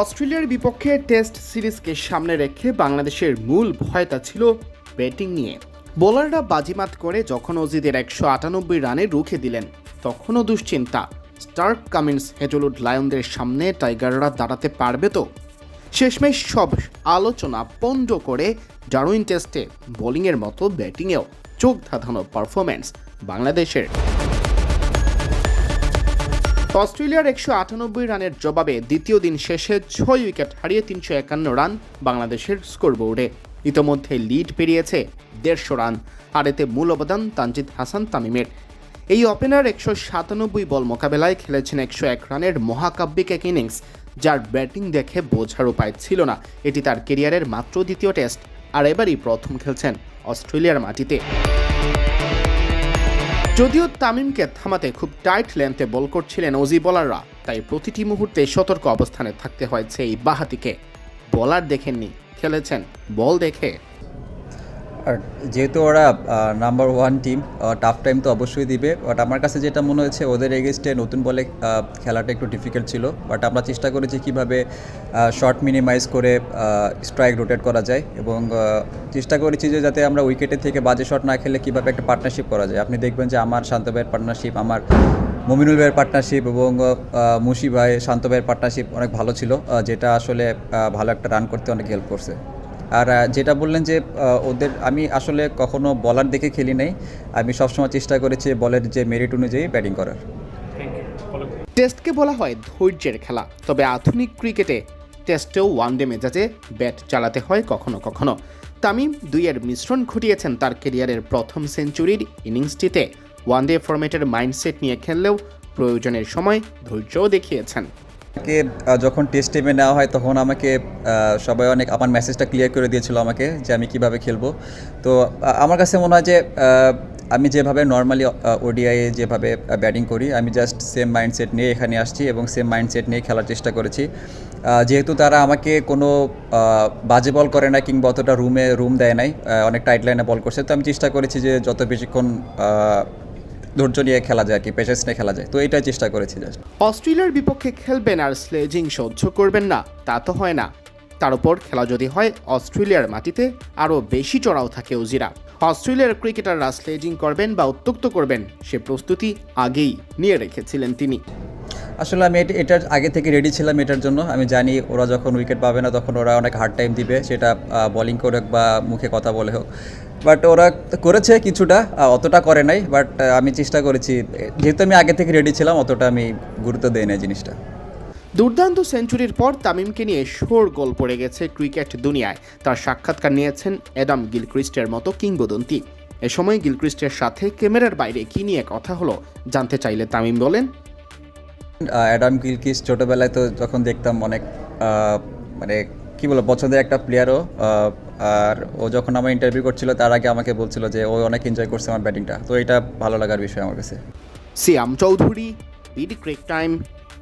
অস্ট্রেলিয়ার বিপক্ষে টেস্ট সিরিজকে সামনে রেখে বাংলাদেশের মূল ভয়টা ছিল ব্যাটিং নিয়ে। বোলাররা বাজিমাত করে যখন অজিদের 198 রানে রুখে দিলেন, তখনও দুশ্চিন্তা স্টার্ক কামিন্স হেজলউড লায়নদের সামনে টাইগাররা দাঁড়াতে পারবে তো। শেষমেশ সব আলোচনা পণ্ড করে ডারউইন টেস্টে বোলিংয়ের মতো ব্যাটিংয়েও চোখ ধাঁধানো পারফরম্যান্স বাংলাদেশের। অস্ট্রেলিয়ার 198 রানের জবাবে দ্বিতীয় দিন শেষে 6 উইকেট হারিয়ে 351 রান বাংলাদেশের স্কোরবোর্ডে। ইতোমধ্যে লিড পেরিয়েছে 150 রান, আর এতে মূল অবদান তানজিদ হাসান তামিমের। এই ওপেনার 197 বল মোকাবেলায় খেলেছেন 101 রানের মহাকাব্যিক এক ইনিংস, যার ব্যাটিং দেখে বোঝার উপায় ছিল না এটি তার কেরিয়ারের মাত্র দ্বিতীয় টেস্ট, আর এবারই প্রথম খেলছেন অস্ট্রেলিয়ার মাটিতে। যদিও তামিমকে থামাতে খুব টাইট লেন্থে বল করছিলেন অজি বোলাররা, তাই প্রতিটি মুহূর্তে সতর্ক অবস্থানে থাকতে হয়েছে এই বাঁহাতিকে। বোলার দেখেননি, খেলেছেন বল দেখে। আর যেহেতু ওরা নাম্বার 1 টিম, টাফ টাইম তো অবশ্যই দিবে। বাট আমার কাছে যেটা মনে হয়েছে, ওদের এগেইনস্টে নতুন বলে খেলাটা একটু ডিফিকাল্ট ছিল। বাট আমরা চেষ্টা করেছি কীভাবে শর্ট মিনিমাইজ করে স্ট্রাইক রোটেট করা যায়, এবং চেষ্টা করেছি যে যাতে আমরা উইকেটের থেকে বাজে শট না খেলে কীভাবে একটা পার্টনারশিপ করা যায়। আপনি দেখবেন যে আমার শান্ত ভাইয়ের পার্টনারশিপ, আমার মমিনুল ভাইয়ের পার্টনারশিপ এবং মুশি ভাই শান্ত ভাইয়ের পার্টনারশিপ অনেক ভালো ছিল, যেটা আসলে ভালো একটা রান করতে অনেক হেল্প করছে। আর যেটা বললেন যে ওদের, আমি আসলে কখনো বলার দেখে খেলি নাই, আমি সবসময় চেষ্টা করেছি বলের যে মেরিট অনুযায়ী ব্যাটিং করার। টেস্টকে বলা হয় ধৈর্যের খেলা, তবে আধুনিক ক্রিকেটে টেস্টেও ওয়ানডে মেজাজে ব্যাট চালাতে হয় কখনো কখনো। তামিম 2-এর মিশ্রণ ঘটিয়েছেন তার কেরিয়ারের প্রথম সেঞ্চুরির ইনিংসটিতে। ওয়ানডে ফরম্যাটের মাইন্ডসেট নিয়ে খেললেও প্রয়োজনের সময় ধৈর্যও দেখিয়েছেন। আমাকে যখন টেস্ট টিমে নেওয়া হয় তখন আমাকে সবাই অনেক আমার মেসেজটা ক্লিয়ার করে দিয়েছিল আমাকে, যে আমি কিভাবে খেলবো। তো আমার কাছে মনে হয় যে আমি যেভাবে নর্মালি ওডিআইয়ে যেভাবে ব্যাটিং করি, আমি জাস্ট সেম মাইন্ডসেট নিয়ে এখানে আসছি এবং সেম মাইন্ডসেট নিয়ে খেলার চেষ্টা করেছি। যেহেতু তারা আমাকে কোনো বাজে বল করে না কিংবা অতটা রুম দেয় নাই, অনেক টাইট লাইনে বল করছে, তো আমি চেষ্টা করেছি যে যত বেশিক্ষণ ধৈর্য নিয়ে খেলা যায়, কি পেশেন্স নিয়ে খেলা যায়, তো এটাই চেষ্টা করেছি। অস্ট্রেলিয়ার বিপক্ষে খেলবেন আর স্লেজিং সহ্য করবেন না, তা তো হয় না। তার উপর খেলা যদি হয় অস্ট্রেলিয়ার মাটিতে, আরও বেশি চড়াও থাকে অজিরা। অস্ট্রেলিয়ার ক্রিকেটাররা স্লেজিং করবেন বা উত্ত্যক্ত করবেন, সে প্রস্তুতি আগেই নিয়ে রেখেছিলেন তিনি। আসলে আমি এটার আগে থেকে রেডি ছিলাম এটার জন্য। আমি জানি ওরা যখন উইকেট পাবে না তখন ওরা অনেক হার্ড টাইম দিবে, সেটা বোলিং করে বা মুখে কথা বলে হোক। বাট ওরা করেছে কিছুটা, অতটা করে নাই। বাট আমি চেষ্টা করেছি, যেহেতু আমি আগে থেকে রেডি ছিলাম, অতটা আমি গুরুত্ব দেই না জিনিসটা। দুর্দান্ত সেঞ্চুরির পর তামিমকে নিয়ে শোরগোল পড়ে গেছে ক্রিকেট দুনিয়ায়। তার সাক্ষাৎকার নিয়েছেন অ্যাডাম গিলক্রিস্টের মতো কিংবদন্তি। এ সময় গিলক্রিস্টের সাথে ক্যামেরার বাইরে কী নিয়ে কথা হলো জানতে চাইলে তামিম বলেন, অ্যাডাম গিলক্রিস্ট ছোটোবেলায় তো যখন দেখতাম অনেক মানে কী বলবো, পছন্দের একটা প্লেয়ারও। আর ও যখন আমার ইন্টারভিউ করছিল তার আগে আমাকে বলছিল যে ও অনেক এনজয় করছে আমার ব্যাটিংটা, তো এটা ভালো লাগার বিষয় আমার কাছে। সিয়াম চৌধুরী, বিডি ক্রিক টাইম।